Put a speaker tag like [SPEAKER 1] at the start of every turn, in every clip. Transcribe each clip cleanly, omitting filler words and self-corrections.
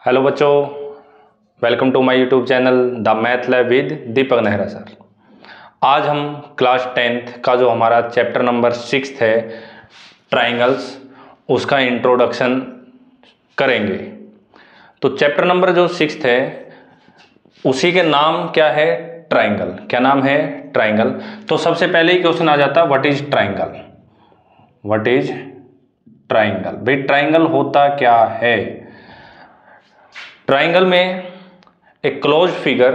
[SPEAKER 1] Hello बच्चों, welcome to my YouTube channel the math lab with Deepak Nehra sir. आज हम class 10th का जो हमारा चैप्टर नंबर 6 है ट्राइंगल्स, उसका इंट्रोडक्शन करेंगे। तो चैप्टर नंबर जो 6 है उसी के नाम क्या है? ट्राइंगल। क्या नाम है? ट्राइंगल। तो सबसे पहले ही क्वेश्चन आ जाता है, what is triangle? What is triangle? भाई ट्राइंगल होता क्या है? ट्राइंगल में a closed figure,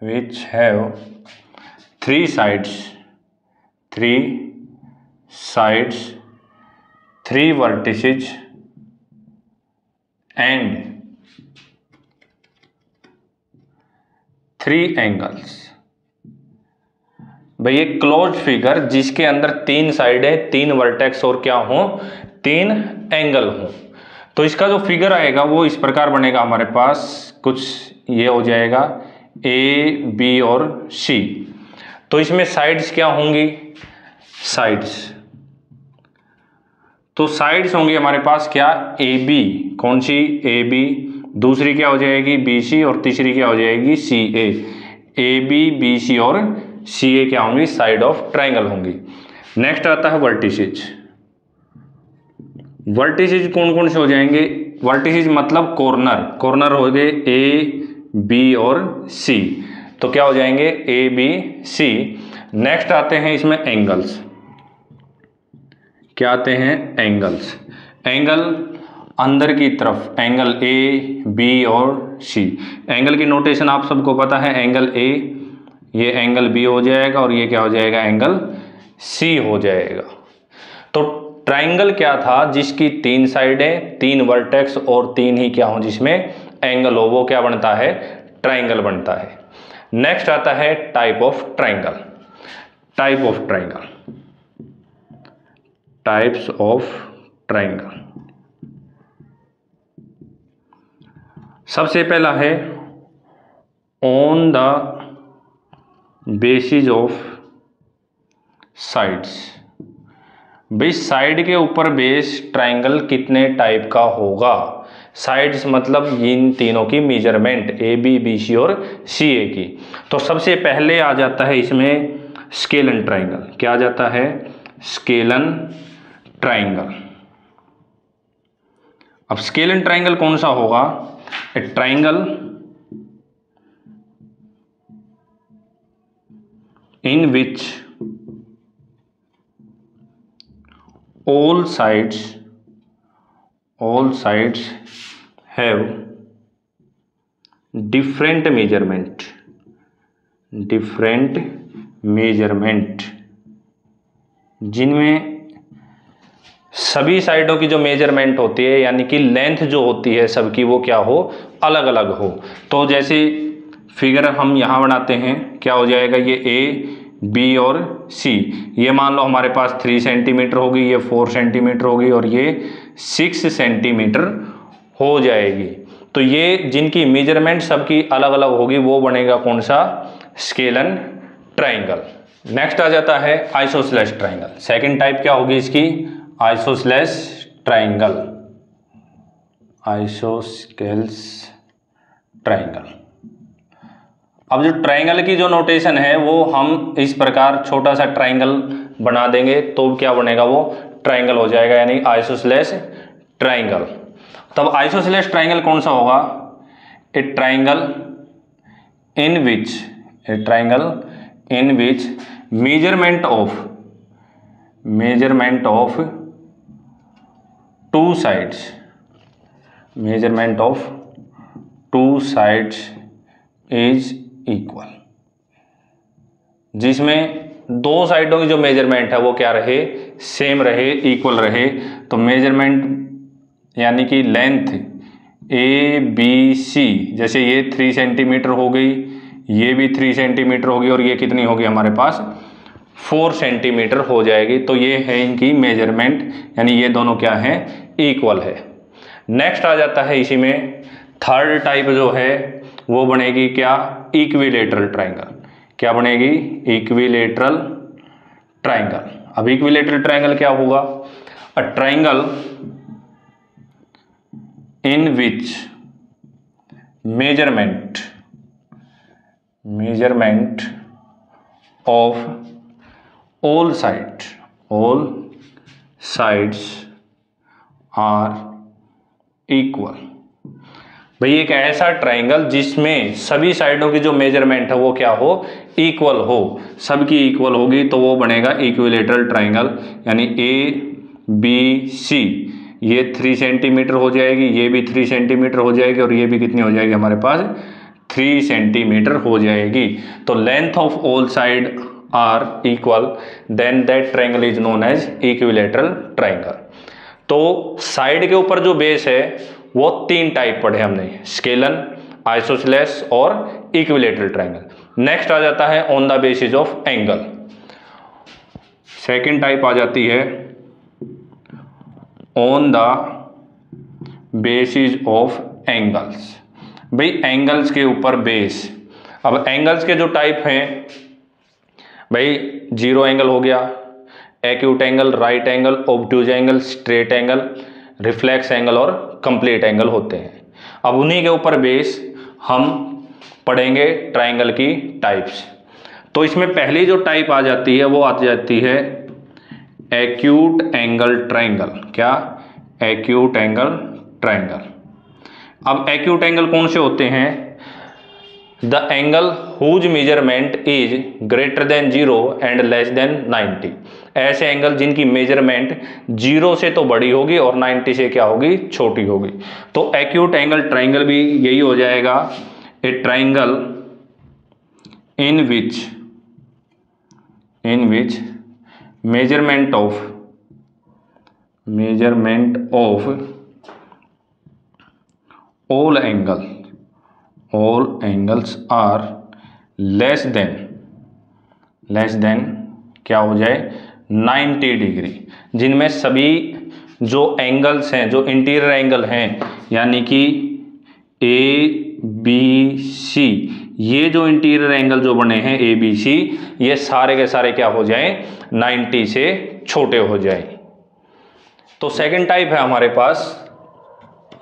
[SPEAKER 1] which have three sides, three vertices and three angles। भाई ये क्लोज फिगर जिसके अंदर तीन साइड है, तीन वर्टेक्स और क्या हो? तीन एंगल हो। तो इसका जो फिगर आएगा वो इस प्रकार बनेगा हमारे पास, कुछ ये हो जाएगा ए बी और सी। तो इसमें साइड्स क्या होंगी? तो साइड्स होंगी हमारे पास क्या? A B. कौन सी? A B. दूसरी क्या हो जाएगी? B C. और तीसरी क्या हो जाएगी? सी ए। ए बी, बी सी और सी ए क्या होंगी? साइड ऑफ ट्राइंगल होंगी। नेक्स्ट आता है वर्टिसेज। वर्टिसेज कौन कौन से हो जाएंगे? वर्टिसेज मतलब कॉर्नर हो गए ए बी और सी। तो क्या हो जाएंगे? ए बी सी। नेक्स्ट आते हैं इसमें एंगल्स। क्या आते हैं? एंगल अंदर की तरफ, एंगल ए बी और सी। एंगल की नोटेशन आप सबको पता है, एंगल ए, ये एंगल बी हो जाएगा और ये क्या हो जाएगा? एंगल सी हो जाएगा। तो ट्राइंगल क्या था? जिसकी तीन साइडें, तीन वर्टेक्स और तीन ही क्या हो जिसमें एंगल हो, वो क्या बनता है? ट्राइंगल बनता है। नेक्स्ट आता है type of triangle. Types of triangle. सबसे पहला है on the basis of sides. भाई साइड के ऊपर बेस ट्राइंगल कितने टाइप का होगा? साइड्स मतलब इन तीनों की measurement, A B B C और सी ए की। तो सबसे पहले आ जाता है इसमें स्केलन ट्राइंगल। क्या आ जाता है? Scalene triangle. अब स्केलन ट्राइंगल कौन सा होगा? ए triangle in which all sides have different measurement, जिनमें सभी साइडों की जो मेजरमेंट होती है, यानी कि लेंथ जो होती है सबकी, वो क्या हो? अलग अलग हो। तो जैसे फिगर हम यहाँ बनाते हैं, क्या हो जाएगा? ये ए बी और सी। ये मान लो हमारे पास 3 सेंटीमीटर होगी, ये 4 सेंटीमीटर होगी और ये 6 सेंटीमीटर हो जाएगी। तो ये जिनकी मेजरमेंट सबकी अलग अलग होगी वो बनेगा कौन सा? Scalene triangle. नेक्स्ट आ जाता है आइसोसेलेस ट्राइंगल। सेकंड टाइप क्या होगी इसकी? Isosceles triangle. अब जो ट्राइंगल की जो नोटेशन है वो हम इस प्रकार छोटा सा ट्राइंगल बना देंगे तो क्या बनेगा? वो ट्राइंगल हो जाएगा, यानी आइसोसेलेस ट्राइंगल। तब आइसोसेलेस ट्राइंगल कौन सा होगा? ए triangle in which measurement of two sides is equal. जिसमें दो साइडों की जो मेजरमेंट है वो क्या रहे? सेम रहे, इक्वल रहे। तो मेजरमेंट यानी कि लेंथ ए बी सी, जैसे ये 3 सेंटीमीटर हो गई, ये भी 3 सेंटीमीटर होगी और ये कितनी होगी हमारे पास? 4 सेंटीमीटर हो जाएगी। तो ये है इनकी मेजरमेंट, यानी ये दोनों क्या है? इक्वल है। नेक्स्ट आ जाता है इसी में थर्ड टाइप जो है वो बनेगी क्या? Equilateral triangle. क्या बनेगी? Equilateral triangle. अब इक्विलेटरल ट्राइंगल क्या होगा? A triangle in which measurement of all sides are equal. भाई एक ऐसा ट्राइंगल जिसमें सभी साइडों की जो मेजरमेंट है वो क्या हो? इक्वल हो, सबकी इक्वल होगी तो वो बनेगा इक्विलेटरल ट्राइंगल। यानी ए बी सी ये 3 सेंटीमीटर हो जाएगी, ये भी 3 सेंटीमीटर हो जाएगी और ये भी कितनी हो जाएगी हमारे पास? 3 सेंटीमीटर हो जाएगी। तो length of all side are equal, then that triangle is known as equilateral triangle. तो साइड के ऊपर जो बेस है वो 3 टाइप पढ़े हमने, स्केलन, आइसोसेलेस और इक्विलेटरल ट्राइंगल। नेक्स्ट आ जाता है on the basis of angle. Second type आ जाती है on the basis of angles. भाई एंगल्स के ऊपर बेस। अब एंगल्स के जो टाइप हैं भाई, जीरो एंगल हो गया, acute angle, right angle, obtuse angle, straight angle, reflex angle और कंप्लीट एंगल होते हैं। अब उन्हीं के ऊपर बेस हम पढ़ेंगे ट्राइंगल की टाइप्स। तो इसमें पहली जो टाइप आ जाती है वो आ जाती है एक्यूट एंगल ट्राइंगल। क्या? Acute angle triangle. अब एक्यूट एंगल कौन से होते हैं? The angle whose measurement is greater than 0 and less than 90। ऐसे एंगल जिनकी मेजरमेंट 0 से तो बड़ी होगी और 90 से क्या होगी? छोटी होगी। तो एक्यूट एंगल ट्राइंगल भी यही हो जाएगा, ए triangle in which measurement of all angles are less than क्या हो जाए? 90 डिग्री। जिनमें सभी जो एंगल्स हैं, जो इंटीरियर एंगल हैं, यानी कि ए बी सी, ये जो इंटीरियर एंगल जो बने हैं ए बी सी, ये सारे के सारे क्या हो जाएं? 90 से छोटे हो जाएं। तो सेकंड टाइप है हमारे पास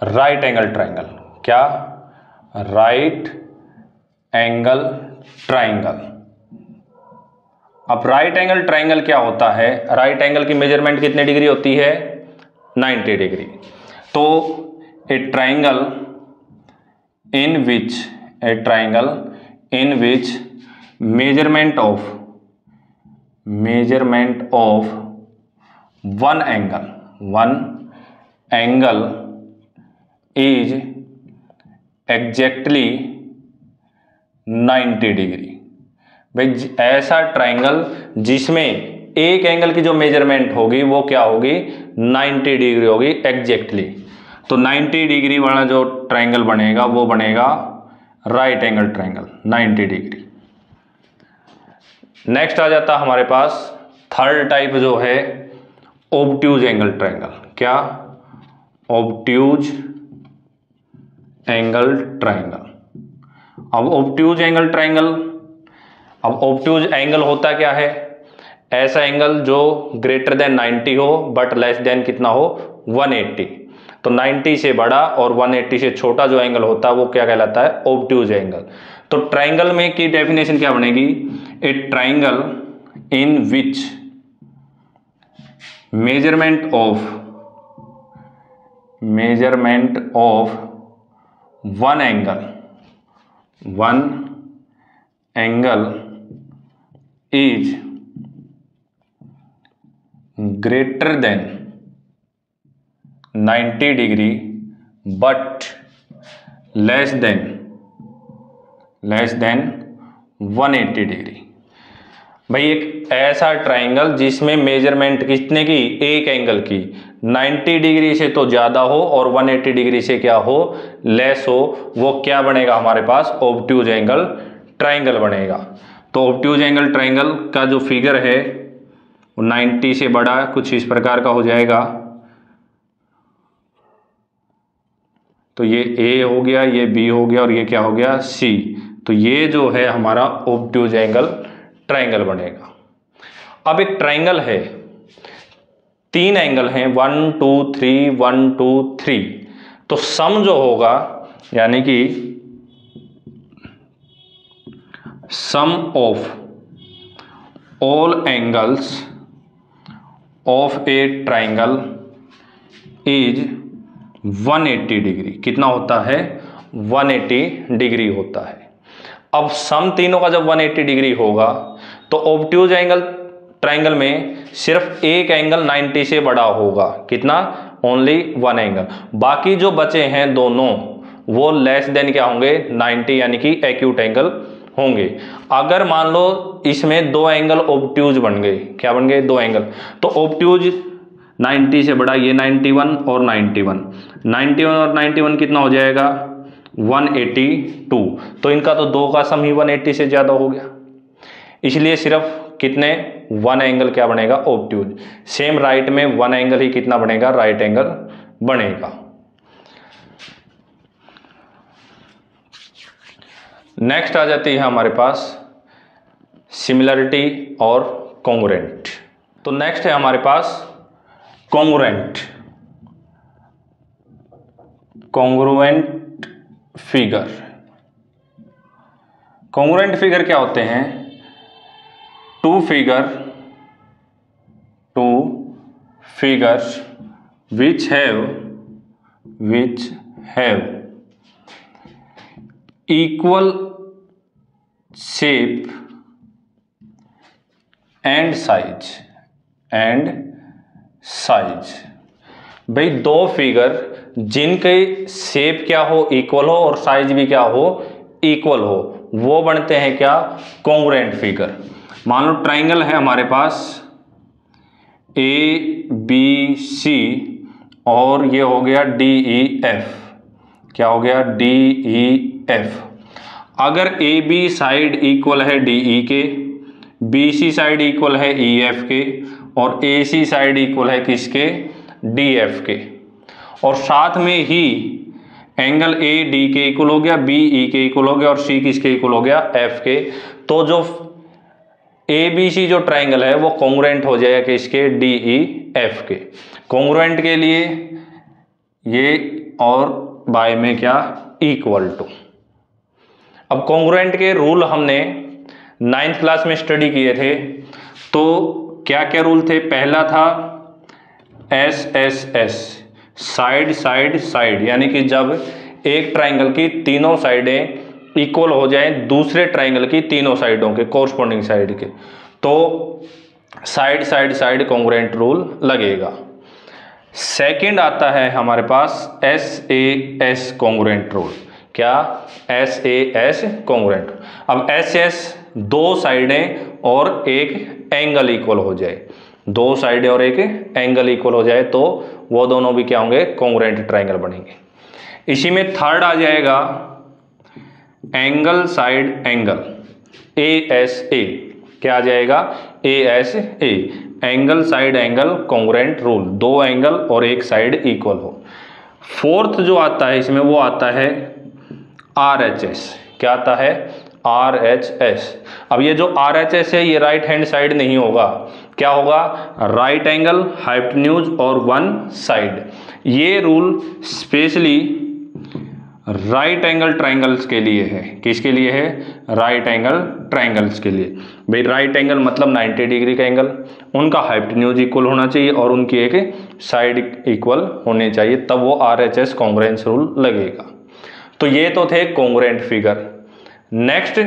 [SPEAKER 1] राइट एंगल ट्राइंगल। क्या? Right angle triangle. अब राइट एंगल ट्राइंगल क्या होता है? राइट एंगल की मेजरमेंट कितने डिग्री होती है? 90 डिग्री। तो ए triangle in which measurement of one angle is exactly 90 degree. भाई ऐसा ट्राइंगल जिसमें एक एंगल की जो मेजरमेंट होगी वो क्या होगी? 90 डिग्री होगी एग्जैक्टली। तो 90 डिग्री वाला जो ट्राइंगल बनेगा वो बनेगा राइट एंगल ट्राइंगल, 90 डिग्री। नेक्स्ट आ जाता हमारे पास थर्ड टाइप जो है ऑब्ट्यूज एंगल ट्राइंगल। क्या? Obtuse angle triangle. अब ऑब्ट्यूज एंगल ट्राइंगल, अब ऑब्ट्यूज एंगल होता क्या है? ऐसा एंगल जो ग्रेटर देन 90 हो बट लेस देन कितना हो? 180। तो 90 से बड़ा और 180 से छोटा जो एंगल होता है वो क्या कहलाता है? Obtuse angle. तो ट्राइंगल में की डेफिनेशन क्या बनेगी? ए triangle in which measurement of one angle is greater then 90 degree but less than 180 degree. भाई एक ऐसा ट्राइंगल जिसमें मेजरमेंट कितने की? एक एंगल की 90 डिग्री से तो ज्यादा हो और 180 डिग्री से क्या हो? लेस हो, वो क्या बनेगा हमारे पास? ऑब्ट्यूज एंगल ट्राइंगल बनेगा। तो ऑब्ट्यूज एंगल ट्राइंगल का जो फिगर है 90 से बड़ा कुछ इस प्रकार का हो जाएगा। तो ये ए हो गया, ये बी हो गया और ये क्या हो गया? सी। तो ये जो है हमारा ऑब्ट्यूज एंगल ट्रायंगल बनेगा। अब एक ट्रायंगल है, 3 एंगल हैं 1 2 3 1 2 3, तो सम जो होगा यानी कि sum of all angles of a triangle is 180 degree. कितना होता है? 180 डिग्री होता है। अब सम तीनों का जब 180 डिग्री होगा तो ऑब्ट्यूज एंगल ट्रायंगल में सिर्फ एक एंगल 90 से बड़ा होगा। कितना? Only 1 angle. बाकी जो बचे हैं दोनों वो लेस देन क्या होंगे? 90, यानी कि एक्यूट एंगल होंगे। अगर मान लो इसमें 2 एंगल ऑब्ट्यूज बन गए, क्या बन गए? 2 एंगल, तो ऑब्ट्यूज 90 से बड़ा, ये 91 और 91 और 91 कितना हो जाएगा? 182। तो इनका तो 2 का सम ही 180 से ज़्यादा हो गया, इसलिए सिर्फ कितने? 1 एंगल क्या बनेगा? ऑब्ट्यूज। सेम राइट में 1 एंगल ही कितना बनेगा? राइट एंगल बनेगा। नेक्स्ट आ जाती है हमारे पास सिमिलरिटी और कॉन्ग्रुएंट। तो नेक्स्ट है हमारे पास कॉन्ग्रुएंट फिगर। कॉन्ग्रुएंट फिगर क्या होते हैं? Two figures which have equal shape and size भाई 2 फिगर जिनके शेप क्या हो? इक्वल हो और साइज भी क्या हो? इक्वल हो, वो बनते हैं क्या? Congruent figure. मान लो ट्राइंगल है हमारे पास ABC और ये हो गया DEF। क्या हो गया? DEF। अगर AB साइड इक्वल है DE के, BC साइड इक्वल है EF के और AC साइड इक्वल है किसके? DF के, और साथ में ही एंगल AD के इक्वल हो गया, BE के इक्वल हो गया और C किसके इक्वल हो गया? F के। तो जो ABC जो ट्राइंगल है वो कॉन्ग्रुएंट हो जाएगा किसके? DEF के। कॉन्ग्रुएंट के लिए ये और बाय में क्या? Equal to. अब कॉन्ग्रुएंट के रूल हमने 9th क्लास में स्टडी किए थे, तो क्या क्या रूल थे? पहला था SSS, साइड साइड साइड, यानी कि जब एक ट्राइंगल की तीनों साइडें इक्वल हो जाए दूसरे ट्राइंगल की तीनों साइडों के, कोरस्पोंडिंग साइड के, तो side side side congruent rule लगेगा। सेकंड आता है हमारे पास SAS कॉन्ग्रुएंट रूल। क्या? SAS congruent. अब SS 2 साइडें और एक एंगल इक्वल हो जाए, 2 साइडें और एक एंगल इक्वल हो जाए तो वो दोनों भी क्या होंगे? कॉन्ग्रुएंट ट्राइंगल बनेंगे। इसी में थर्ड आ जाएगा एंगल साइड एंगल, ASA। क्या आ जाएगा? ASA, angle side angle congruent rule, 2 angle और एक साइड इक्वल हो। फोर्थ जो आता है इसमें वो आता है RHS। क्या आता है? RHS। अब ये जो RHS है ये राइट हैंड साइड नहीं होगा, क्या होगा? राइट एंगल, हाइपोटेन्यूज और 1 साइड। ये rule specially right angle triangles के लिए है। किसके लिए है? राइट एंगल ट्राइंगल्स के लिए। भाई राइट एंगल मतलब 90 डिग्री का एंगल, उनका हाइपोटेन्यूज इक्वल होना चाहिए और उनकी एक साइड इक्वल होनी चाहिए, तब वो RHS कॉन्ग्रुएंस रूल लगेगा। तो ये तो थे कॉन्ग्रुएंट फिगर। नेक्स्ट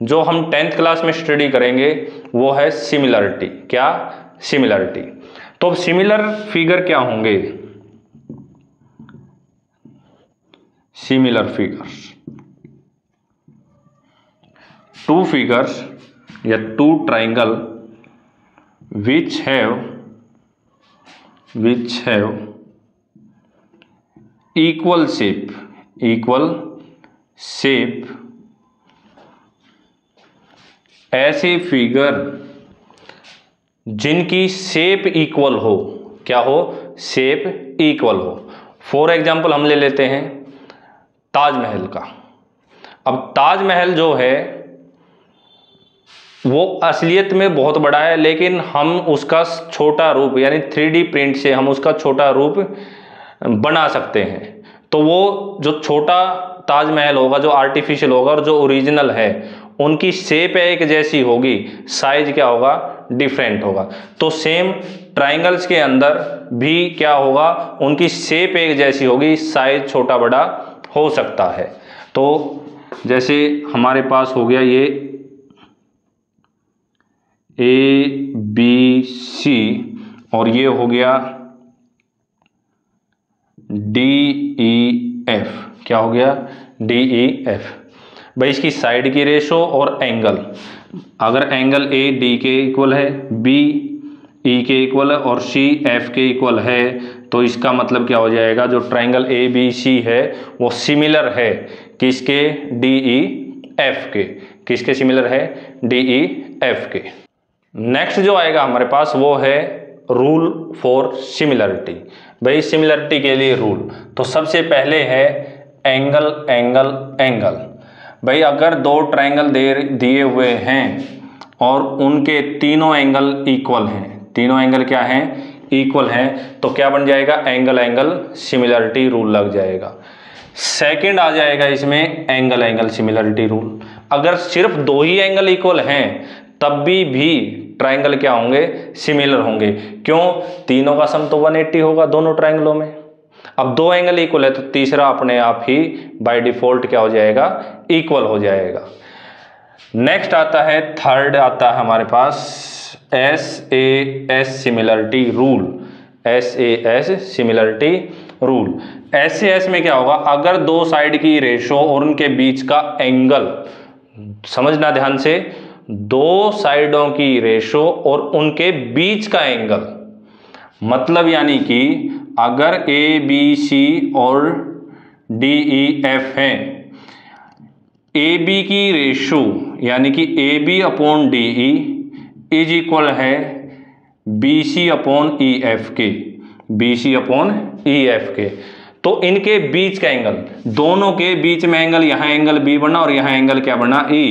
[SPEAKER 1] जो हम 10th क्लास में स्टडी करेंगे वो है सिमिलरिटी। क्या? सिमिलरिटी। तो सिमिलर फिगर क्या होंगे? सिमिलर फिगर्स, 2 फिगर्स या 2 triangle which have equal shape, ऐसे फिगर जिनकी शेप इक्वल हो। क्या हो? शेप इक्वल हो। फॉर एग्जाम्पल हम ले लेते हैं ताजमहल का। अब ताजमहल जो है वो असलियत में बहुत बड़ा है, लेकिन हम उसका छोटा रूप यानी 3D प्रिंट से हम उसका छोटा रूप बना सकते हैं। तो वो जो छोटा ताजमहल होगा, जो आर्टिफिशियल होगा, और जो ओरिजिनल है उनकी शेप एक जैसी होगी, साइज क्या होगा, डिफरेंट होगा। तो सेम ट्राइंगल्स के अंदर भी क्या होगा, उनकी शेप एक जैसी होगी, साइज छोटा बड़ा हो सकता है। तो जैसे हमारे पास हो गया ये ABC और ये हो गया DEF। क्या हो गया, DEF। भाई इसकी साइड की रेशो और एंगल, अगर एंगल A D के इक्वल है, B E के इक्वल है और C F के इक्वल है, तो इसका मतलब क्या हो जाएगा, जो ट्राइंगल ABC है वो सिमिलर है किसके, DEF के। किसके सिमिलर है, DEF के। नेक्स्ट जो आएगा हमारे पास वो है रूल फॉर सिमिलरिटी। भाई सिमिलरिटी के लिए रूल, तो सबसे पहले है एंगल एंगल एंगल। भाई अगर दो ट्रायंगल दिए हुए हैं और उनके तीनों एंगल इक्वल हैं, तीनों एंगल क्या हैं, इक्वल हैं, तो क्या बन जाएगा, एंगल एंगल सिमिलरिटी रूल लग जाएगा। सेकंड आ जाएगा इसमें एंगल एंगल सिमिलरिटी रूल। अगर सिर्फ दो ही एंगल इक्वल हैं तब भी ट्रायंगल क्या होंगे, सिमिलर होंगे। क्यों, तीनों का सम तो 180 होगा दोनों ट्रायंगलों में। अब दो एंगल इक्वल है तो तीसरा अपने आप ही बाय डिफॉल्ट क्या हो जाएगा, इक्वल हो जाएगा। नेक्स्ट आता है, थर्ड आता है हमारे पास SAS similarity rule. SAS similarity rule. SAS में क्या होगा, अगर दो साइड की रेशो और उनके बीच का एंगल, समझना ध्यान से, दो साइडों की रेशो और उनके बीच का एंगल, मतलब यानी कि अगर ABC और DEF हैं, AB की रेशो यानी कि AB upon DE is equal है BC अपॉन EF के, BC अपॉन EF के। तो इनके बीच का एंगल, दोनों के बीच में एंगल, यहाँ एंगल B बना और यहाँ एंगल क्या बना, E,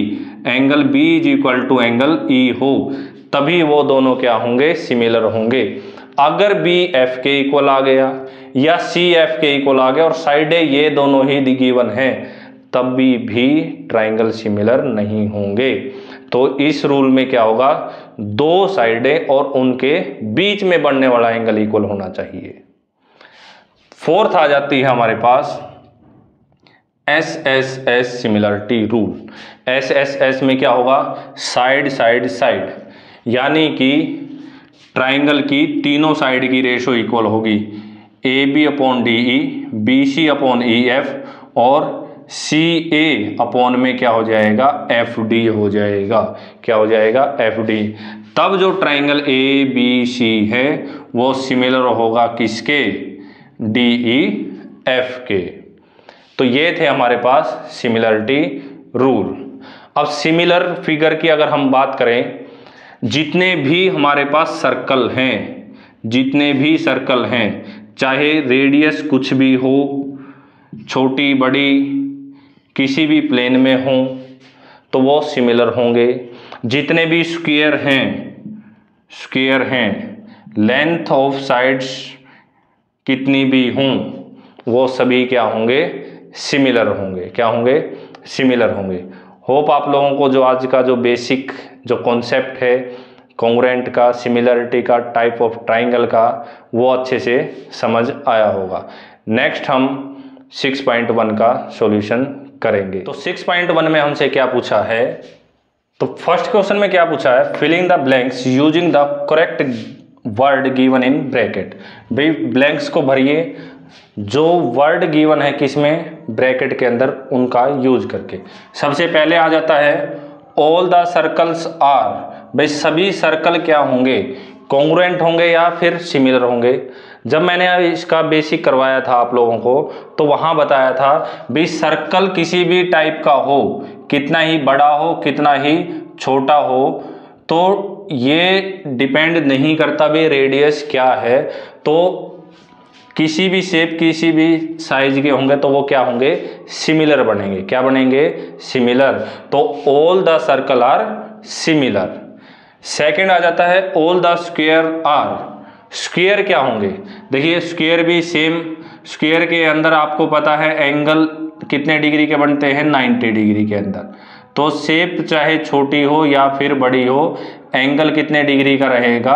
[SPEAKER 1] angle B is equal to angle E हो, तभी वो दोनों क्या होंगे, सिमिलर होंगे। अगर B F के इक्वल आ गया या C F के इक्वल आ गया और साइडें ये दोनों ही गिवन हैं, तब भी ट्राइंगल सिमिलर नहीं होंगे। तो इस रूल में क्या होगा, दो साइडें और उनके बीच में बनने वाला एंगल इक्वल होना चाहिए। फोर्थ आ जाती है हमारे पास SSS सिमिलरिटी रूल। SSS में क्या होगा, साइड साइड साइड, यानी कि ट्राइंगल की तीनों साइड की रेशो इक्वल होगी, AB upon DE, BC upon EF और CA अपॉन में क्या हो जाएगा, FD हो जाएगा। क्या हो जाएगा, FD। तब जो ट्राइंगल ABC है वो सिमिलर होगा किसके, DEF के। तो ये थे हमारे पास सिमिलरिटी रूल। अब सिमिलर फिगर की अगर हम बात करें, जितने भी हमारे पास सर्कल हैं, जितने भी सर्कल हैं, चाहे रेडियस कुछ भी हो, छोटी बड़ी किसी भी प्लेन में हो, तो वो सिमिलर होंगे। जितने भी स्क्वायर हैं, लेंथ ऑफ साइड्स कितनी भी हों, वो सभी क्या होंगे, सिमिलर होंगे। क्या होंगे, सिमिलर होंगे। होप आप लोगों को जो आज का जो बेसिक जो कॉन्सेप्ट है कॉन्ग्रुएंट का, सिमिलरिटी का, टाइप ऑफ ट्राइंगल का, वो अच्छे से समझ आया होगा। नेक्स्ट हम 6.1 का सॉल्यूशन करेंगे। तो 6.1 में हमसे क्या पूछा है, तो फर्स्ट क्वेश्चन में क्या पूछा है, filling the blanks using the correct word given in bracket. भाई ब्लैंक्स को भरिए जो वर्ड गिवन है किसमें, ब्रैकेट के अंदर, उनका यूज करके। सबसे पहले आ जाता है ऑल द सर्कल्स आर। भाई सभी सर्कल क्या होंगे, कॉन्ग्रुएंट होंगे या फिर सिमिलर होंगे। जब मैंने इसका बेसिक करवाया था आप लोगों को, तो वहां बताया था भाई सर्कल किसी भी टाइप का हो, कितना ही बड़ा हो कितना ही छोटा हो, तो ये डिपेंड नहीं करता भी रेडियस क्या है। तो किसी भी शेप किसी भी साइज के होंगे तो वो क्या होंगे, सिमिलर बनेंगे। क्या बनेंगे, सिमिलर। तो all the circle are similar. Second आ जाता है all the square are. Square क्या होंगे, देखिए स्क्वायर भी सेम, स्क्वायर के अंदर आपको पता है एंगल कितने डिग्री के बनते हैं, 90 डिग्री के अंदर। तो शेप चाहे छोटी हो या फिर बड़ी हो, एंगल कितने डिग्री का रहेगा,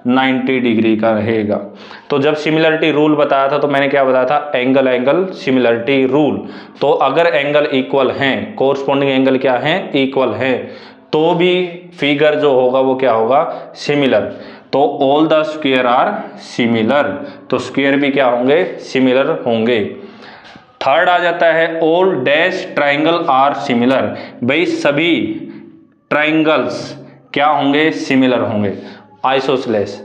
[SPEAKER 1] 90 डिग्री का रहेगा। तो जब सिमिलरिटी रूल बताया था तो मैंने क्या बताया था, एंगल एंगल सिमिलरिटी रूल। तो अगर एंगल इक्वल हैं, कोरस्पॉन्डिंग एंगल क्या है, इक्वल है, तो भी फिगर जो होगा वो क्या होगा, सिमिलर। तो all the square are similar, तो स्क्वायर भी क्या होंगे, सिमिलर होंगे। थर्ड आ जाता है all dash triangle are similar. भाई सभी ट्राइंगल्स क्या होंगे, सिमिलर होंगे। आइसोसेलेस,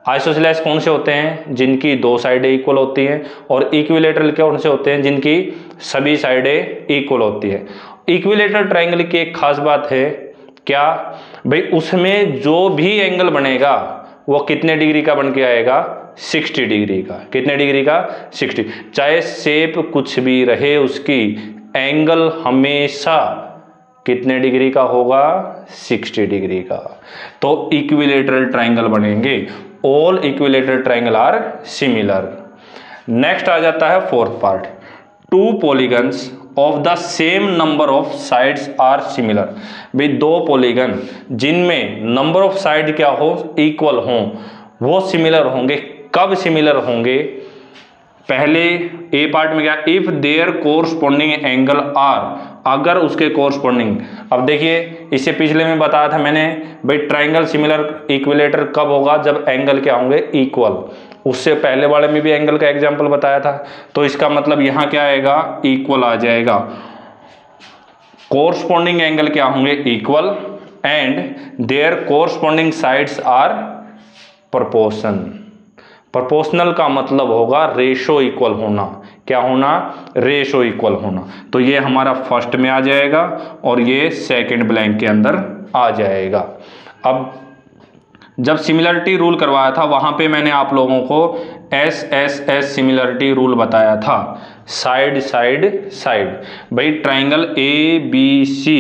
[SPEAKER 1] आइसोसेलेस कौन से होते हैं, जिनकी दो साइडें इक्वल होती हैं। और इक्विलेटरल कौन से होते हैं, जिनकी सभी साइडें इक्वल होती है। इक्विलेटरल ट्राइंगल की एक खास बात है क्या, भाई उसमें जो भी एंगल बनेगा वो कितने डिग्री का बन के आएगा, 60 डिग्री का। कितने डिग्री का, 60। चाहे शेप कुछ भी रहे उसकी, एंगल हमेशा कितने डिग्री का होगा, 60 डिग्री का। तो इक्विलेटरल ट्राइंगल बनेंगे। All equilateral triangle are similar. Next आ जाता है fourth part, two polygons of the same number of sides are similar. भाई दो पॉलीगन जिनमें नंबर ऑफ साइड क्या हो, इक्वल हो, वो सिमिलर होंगे। कब सिमिलर होंगे, पहले ए पार्ट में क्या, if their corresponding angle are, अगर उसके कोरस्पॉन्डिंग। अब देखिए इससे पिछले में बताया था मैंने, भाई ट्राइंगल सिमिलर इक्विलेटर कब होगा, जब एंगल क्या होंगे, इक्वल। उससे पहले वाले में भी एंगल का एग्जांपल बताया था। तो इसका मतलब यहां क्या आएगा, इक्वल आ जाएगा। कोरस्पॉन्डिंग एंगल क्या होंगे, equal, and their corresponding sides are proportion. Proportional का मतलब होगा रेशो इक्वल होना। क्या होना, रेशो इक्वल होना। तो ये हमारा फर्स्ट में आ जाएगा और ये सेकंड ब्लैंक के अंदर आ जाएगा। अब जब सिमिलरिटी रूल करवाया था वहां पे मैंने आप लोगों को SSS सिमिलरिटी रूल बताया था, साइड साइड साइड। भाई ट्राइंगल ABC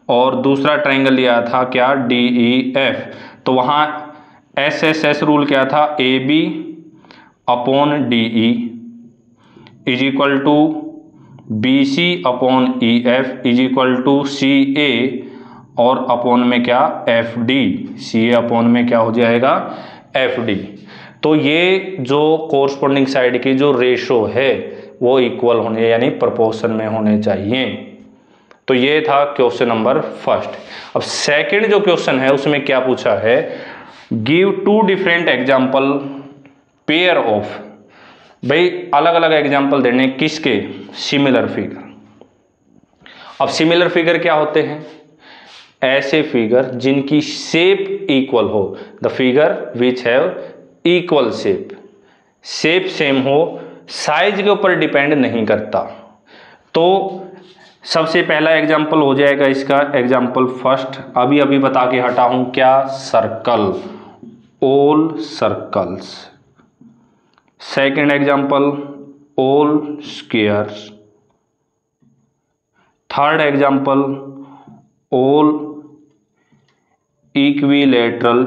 [SPEAKER 1] और दूसरा ट्राइंगल लिया था क्या, DEF। तो वहां SSS रूल क्या था, AB upon DE is equal to BC upon EF is equal to CA और अपॉन में क्या, FD। CA अपॉन में क्या हो जाएगा, FD। तो ये जो कोरस्पॉन्डिंग साइड की जो रेशो है वो इक्वल होने यानी प्रोपोर्शन में होने चाहिए। तो ये था क्वेश्चन नंबर फर्स्ट। अब सेकंड जो क्वेश्चन है उसमें क्या पूछा है, give two different example pair of. भाई अलग अलग एग्जाम्पल देने किसके, सिमिलर फिगर। अब सिमिलर फिगर क्या होते हैं, ऐसे फिगर जिनकी शेप इक्वल हो, the figure which have equal shape. Shape same हो, साइज के ऊपर डिपेंड नहीं करता। तो सबसे पहला एग्जाम्पल हो जाएगा इसका, एग्जाम्पल फर्स्ट अभी अभी बता के हटा हूं, क्या, circle, all circles. Second example all squares. Third example all equilateral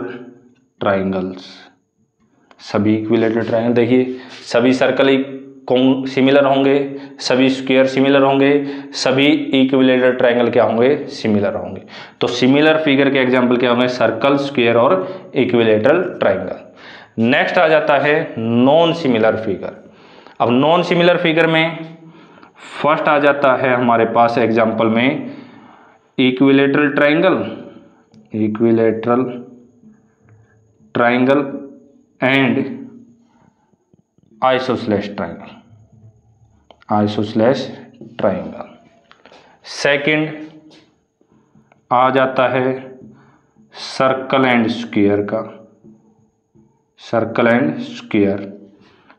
[SPEAKER 1] triangles. सभी इक्विलेटरल ट्राइंगल, देखिए सभी सर्कल सिमिलर होंगे, सभी स्क्वायर सिमिलर होंगे, सभी इक्विलेटरल ट्राइंगल क्या होंगे, सिमिलर होंगे। तो सिमिलर फिगर के एग्जांपल क्या होंगे, सर्कल, स्क्वायर और इक्विलेटरल ट्राइंगल। नेक्स्ट आ जाता है नॉन सिमिलर फिगर। अब नॉन सिमिलर फिगर में फर्स्ट आ जाता है हमारे पास एग्जांपल में equilateral triangle, equilateral triangle and isosceles triangle, isosceles triangle. Second आ जाता है सर्कल एंड स्क्वायर का, सर्कल एंड स्क्वायर।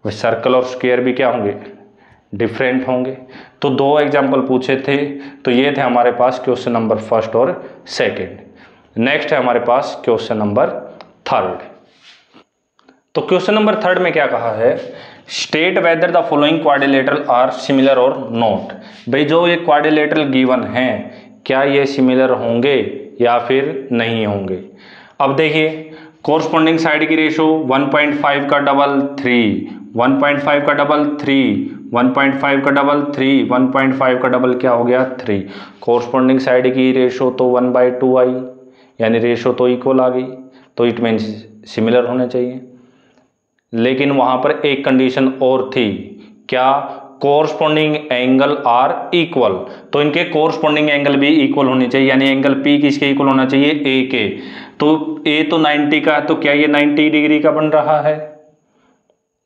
[SPEAKER 1] वह सर्कल और स्क्वायर भी क्या होंगे, डिफरेंट होंगे। तो दो एग्जाम्पल पूछे थे, तो ये थे हमारे पास क्वेश्चन नंबर फर्स्ट और सेकंड। नेक्स्ट है हमारे पास क्वेश्चन नंबर थर्ड। तो क्वेश्चन नंबर थर्ड में क्या कहा है, state whether the following quadrilateral are similar और नॉट। भाई जो ये क्वाड्रिलेटरल गिवन हैं क्या ये सिमिलर होंगे या फिर नहीं होंगे। अब देखिए कोरस्पॉन्डिंग साइड की रेशो 1.5 का डबल 3, 1.5 का डबल 3, 1.5 का डबल 3, 1.5 का डबल क्या हो गया 3। कोरस्पॉन्डिंग साइड की रेशो तो 1/2 आई, यानी रेशो तो इक्वल आ गई, तो इट मीन्स सिमिलर होने चाहिए। लेकिन वहां पर एक कंडीशन और थी, क्या, कोरस्पॉन्डिंग एंगल आर इक्वल। तो इनके कोरस्पॉन्डिंग एंगल भी इक्वल होने चाहिए, यानी एंगल पी किसके इक्वल होना चाहिए, ए के। तो ए तो 90 का है, तो क्या ये 90 डिग्री का बन रहा है,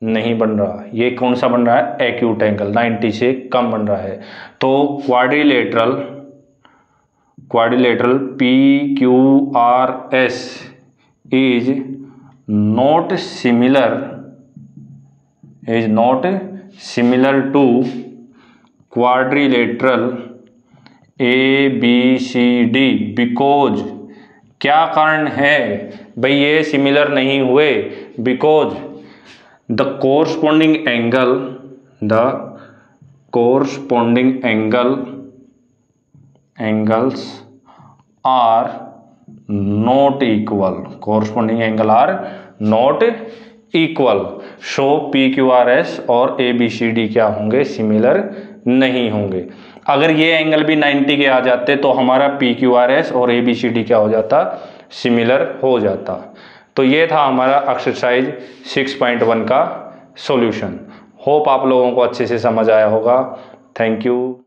[SPEAKER 1] नहीं बन रहा। ये कौन सा बन रहा है, एक्यूट एंगल, 90 से कम बन रहा है। तो quadrilateral P Q R S is not similar to quadrilateral A B C D because, क्या कारण है भाई ये सिमिलर नहीं हुए, because the corresponding angles are not equal, corresponding angle are not equal. So P Q R S और A B C D क्या होंगे, सिमिलर नहीं होंगे। अगर ये एंगल भी 90 के आ जाते तो हमारा पी क्यू आर एस और ए बी सी डी क्या हो जाता, सिमिलर हो जाता। तो ये था हमारा एक्सरसाइज 6.1 का सॉल्यूशन। होप आप लोगों को अच्छे से समझ आया होगा। Thank you.